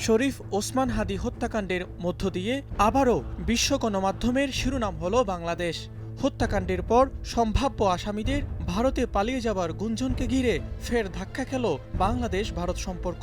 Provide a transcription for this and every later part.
শরীফ ওসমান হাদি হত্যাকাণ্ডের মধ্য দিয়ে আবারও বিশ্ব গণমাধ্যমের শিরোনাম হল বাংলাদেশ। হত্যাকাণ্ডের পর সম্ভাব্য আসামিদের ভারতে পালিয়ে যাবার গুঞ্জনকে ঘিরে ফের ধাক্কা খেল বাংলাদেশ ভারত সম্পর্ক।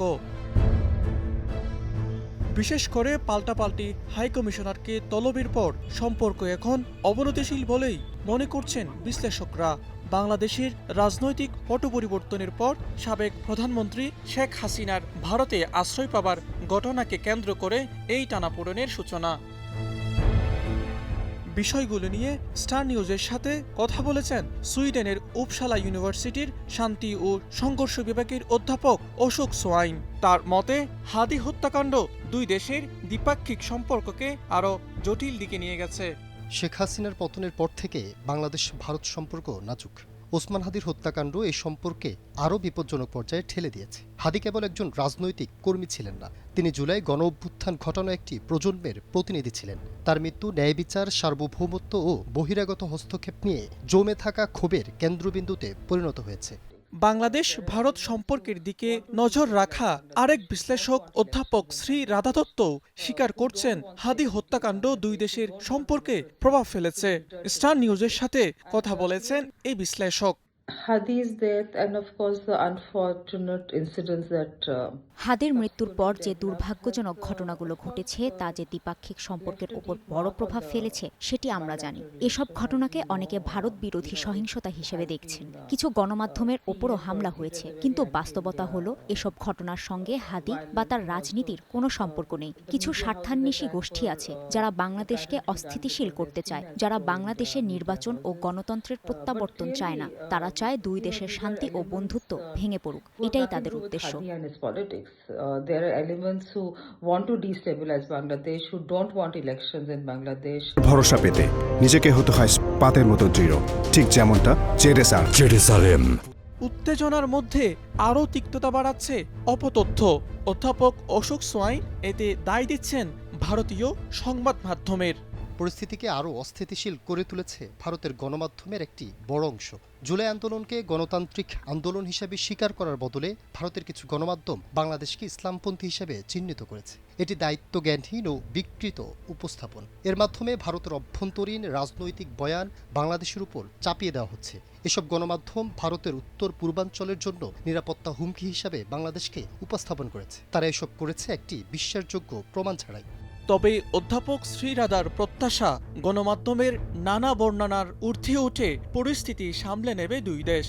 বিশেষ করে পাল্টাপাল্টি হাইকমিশনারকে তলবের পর সম্পর্ক এখন অবনতিশীল বলেই মনে করছেন বিশ্লেষকরা। বাংলাদেশের রাজনৈতিক পট পরিবর্তনের পর সাবেক প্রধানমন্ত্রী শেখ হাসিনার ভারতে আশ্রয় পাবার ঘটনাকে কেন্দ্র করে এই টানাপোড়েনের সূচনা। বিষয়গুলো নিয়ে স্টার নিউজের সাথে কথা বলেছেন সুইডেনের উপসালা ইউনিভার্সিটির শান্তি ও সংঘর্ষ বিভাগের অধ্যাপক অশোক সোয়াইন। তার মতে, হাদি হত্যাকাণ্ড দুই দেশের দ্বিপাক্ষিক সম্পর্ককে আরও জটিল দিকে নিয়ে গেছে। শেখ হাসিনার পতনের পর থেকে বাংলাদেশ ভারত সম্পর্ক নাজুক। ওসমান হাদির হত্যাকাণ্ড এই সম্পর্কে আরও বিপজ্জনক পর্যায়ে ঠেলে দিয়েছে। হাদি কেবল একজন রাজনৈতিক কর্মী ছিলেন না, তিনি জুলাই গণ অভ্যুত্থান ঘটানো একটি প্রজন্মের প্রতিনিধি ছিলেন। তার মৃত্যু ন্যায় বিচার, সার্বভৌমত্ব ও বহিরাগত হস্তক্ষেপ নিয়ে জমে থাকা ক্ষোভের কেন্দ্রবিন্দুতে পরিণত হয়েছে। বাংলাদেশ ভারত সম্পর্কের দিকে নজর রাখা আরেক বিশ্লেষক অধ্যাপক শ্রী রাধা দত্ত স্বীকার করছেন, হাদি হত্যাকাণ্ড দুই দেশের সম্পর্কে প্রভাব ফেলেছে। স্টার নিউজের সাথে কথা বলেছেন এই বিশ্লেষক। Hadi's death and of course the unfortunate incidents that হাদির মৃত্যুর পর যে দুর্ভাগ্যজনক ঘটনাগুলো ঘটেছে তা যে দ্বিপাক্ষিক সম্পর্কের উপর বড় প্রভাব ফেলেছে সেটি আমরা জানি। এসব ঘটনাকে অনেকে ভারত বিরোধী সহিংসতা হিসেবে দেখছেন। কিছু গণমাধ্যমের ওপরও হামলা হয়েছে, কিন্তু বাস্তবতা হলো এসব ঘটনার সঙ্গে হাদি বা তার রাজনীতির কোনো সম্পর্ক নেই। কিছু স্বার্থান্বেষী গোষ্ঠী আছে যারা বাংলাদেশকে অস্থিতিশীল করতে চায়, যারা বাংলাদেশের নির্বাচন ও গণতন্ত্রের প্রত্যাবর্তন চায় না। তারা চায় দুই দেশের শান্তি ও বন্ধুত্ব ভেঙে পড়ুক, এটাই তাদের উদ্দেশ্য। There are elements who want to destabilize Bangladesh, who don't want elections in Bangladesh. ভরসা পেতে নিজেকে হতে হয় পাতের মতো দৃঢ়, ঠিক যেমনটা জেরুসালেম। উত্তেজনার মধ্যে আরও তিক্ততা বাড়াচ্ছে অপতথ্য। অধ্যাপক অশোক সোয়াইন এতে দায় দিচ্ছেন ভারতীয় সংবাদ মাধ্যমের। পরিস্থিতিকে আরও অস্থিতিশীল করে তুলেছে ভারতের গণমাধ্যমের একটি বড় অংশ। জুলাই আন্দোলনকে গণতান্ত্রিক আন্দোলন হিসেবে স্বীকার করার বদলে ভারতের কিছু গণমাধ্যম বাংলাদেশকে ইসলামপন্থী হিসেবে চিহ্নিত করেছে। এটি দায়িত্বজ্ঞানহীন ও বিকৃত উপস্থাপন। এর মাধ্যমে ভারতের অভ্যন্তরীণ রাজনৈতিক বয়ান বাংলাদেশের উপর চাপিয়ে দেওয়া হচ্ছে। এসব গণমাধ্যম ভারতের উত্তর পূর্বাঞ্চলের জন্য নিরাপত্তা হুমকি হিসাবে বাংলাদেশকে উপস্থাপন করেছে। তারা এসব করেছে একটি বিশ্বাসযোগ্য প্রমাণ ছাড়াই। তবে অধ্যাপক শ্রীরাধার প্রত্যাশা, গণমাধ্যমের নানা বর্ণনার ঊর্ধ্বে উঠে পরিস্থিতি সামলে নেবে দুই দেশ।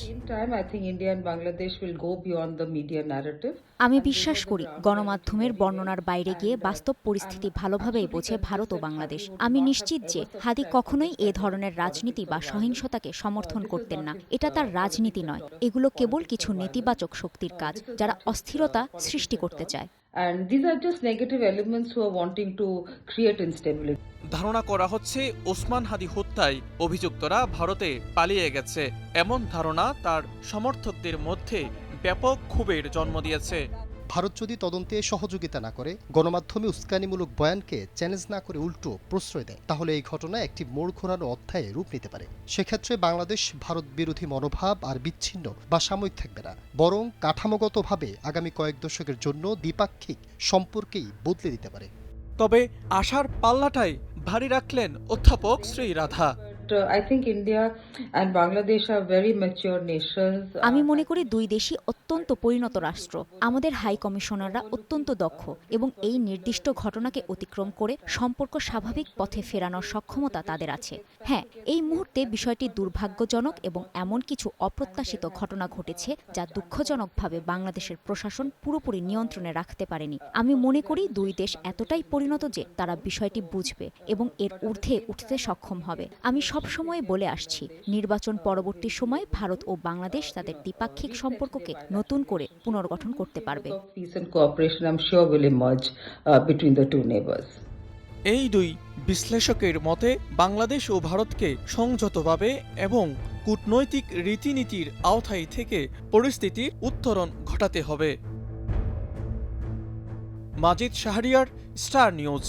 আমি বিশ্বাস করি গণমাধ্যমের বর্ণনার বাইরে গিয়ে বাস্তব পরিস্থিতি ভালোভাবেই বোঝে ভারত ও বাংলাদেশ। আমি নিশ্চিত যে হাদি কখনোই এ ধরনের রাজনীতি বা সহিংসতাকে সমর্থন করতেন না। এটা তার রাজনীতি নয়, এগুলো কেবল কিছু নেতিবাচক শক্তির কাজ যারা অস্থিরতা সৃষ্টি করতে চায়। And these are just negative elements who are wanting to create instability. ধারণা করা হচ্ছে ওসমান হাদি হত্যায় অভিযুক্তরা ভারতে পালিয়ে গেছে। এমন ধারণা তার সমর্থকদের মধ্যে ব্যাপক ক্ষোভের জন্ম দিয়েছে। ভারত যদি তদন্তে সহযোগিতা না করে, গণমাধ্যমে উস্কানিমূলক বয়ানকে চ্যালেঞ্জ না করে উল্টো প্রশ্রয় দেয়, তাহলে এই ঘটনা একটি মোড় ঘোরানো অধ্যায়ে রূপ নিতে পারে। সেক্ষেত্রে বাংলাদেশ ভারত বিরোধী মনোভাব আর বিচ্ছিন্ন বা সাময়িক থাকবে না, বরং কাঠামোগতভাবে আগামী কয়েক দশকের জন্য দ্বিপাক্ষিক সম্পর্কেই বদলে দিতে পারে। তবে আশার পাল্লাটাই ভারী রাখলেন অধ্যাপক Shri Radha. I think India and Bangladesh are very mature nations. আমি মনে করি দুই দেশই অত্যন্ত পরিণত রাষ্ট্র। আমাদের হাই কমিশনাররা অত্যন্ত দক্ষ এবং এই নির্দিষ্ট ঘটনাকে অতিক্রম করে সম্পর্ক স্বাভাবিক পথে ফেরানোর সক্ষমতা তাদের আছে। হ্যাঁ, এই মুহূর্তে বিষয়টি দুর্ভাগ্যজনক এবং এমন কিছু অপ্রত্যাশিত ঘটনা ঘটেছে যা দুঃখজনকভাবে বাংলাদেশের প্রশাসন পুরোপুরি নিয়ন্ত্রণে রাখতে পারেনি। আমি মনে করি দুই দেশ এতটাই পরিণত যে তারা বিষয়টি বুঝবে এবং এর ঊর্ধ্বে উঠতে সক্ষম হবে। আমি সবসময় বলে আসছি, নির্বাচন পরবর্তী সময়ে ভারত ও বাংলাদেশ তাদের দ্বিপাক্ষিক সম্পর্ককে নতুন করে পুনর্গঠন করতে পারবে। এই দুই বিশ্লেষকের মতে বাংলাদেশ ও ভারতকে সংযতভাবে এবং কূটনৈতিক রীতিনীতির আওতায় থেকে পরিস্থিতির উত্তরণ ঘটাতে হবে। মাজিদ শাহরিয়ার, স্টার নিউজ।